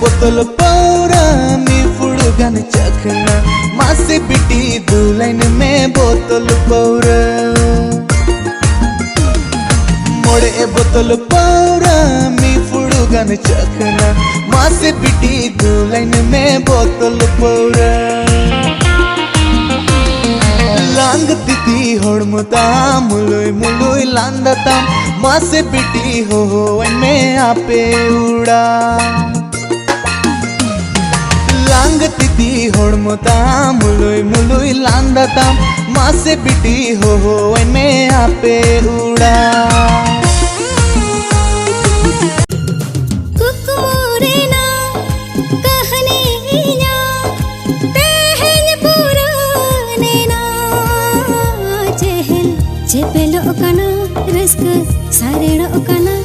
बोतल पौरा मी फुड़गन चखना मासे बिटी दुलाइन में बोतल पौरा मोड़े बोतल पौरा मी फुड़गन चखना मासे बिटी दुलाइन में बोतल पौरा लांग तिती होड़मुता मुलुई मुलुई लांदता मासे बिटी हो में आपे उड़ा लांग तिती होड़मुता मुलुई मुलुई लांदता मासे बिटी हो में आपे उड़ा Cepelo kana, reska, sareno kana.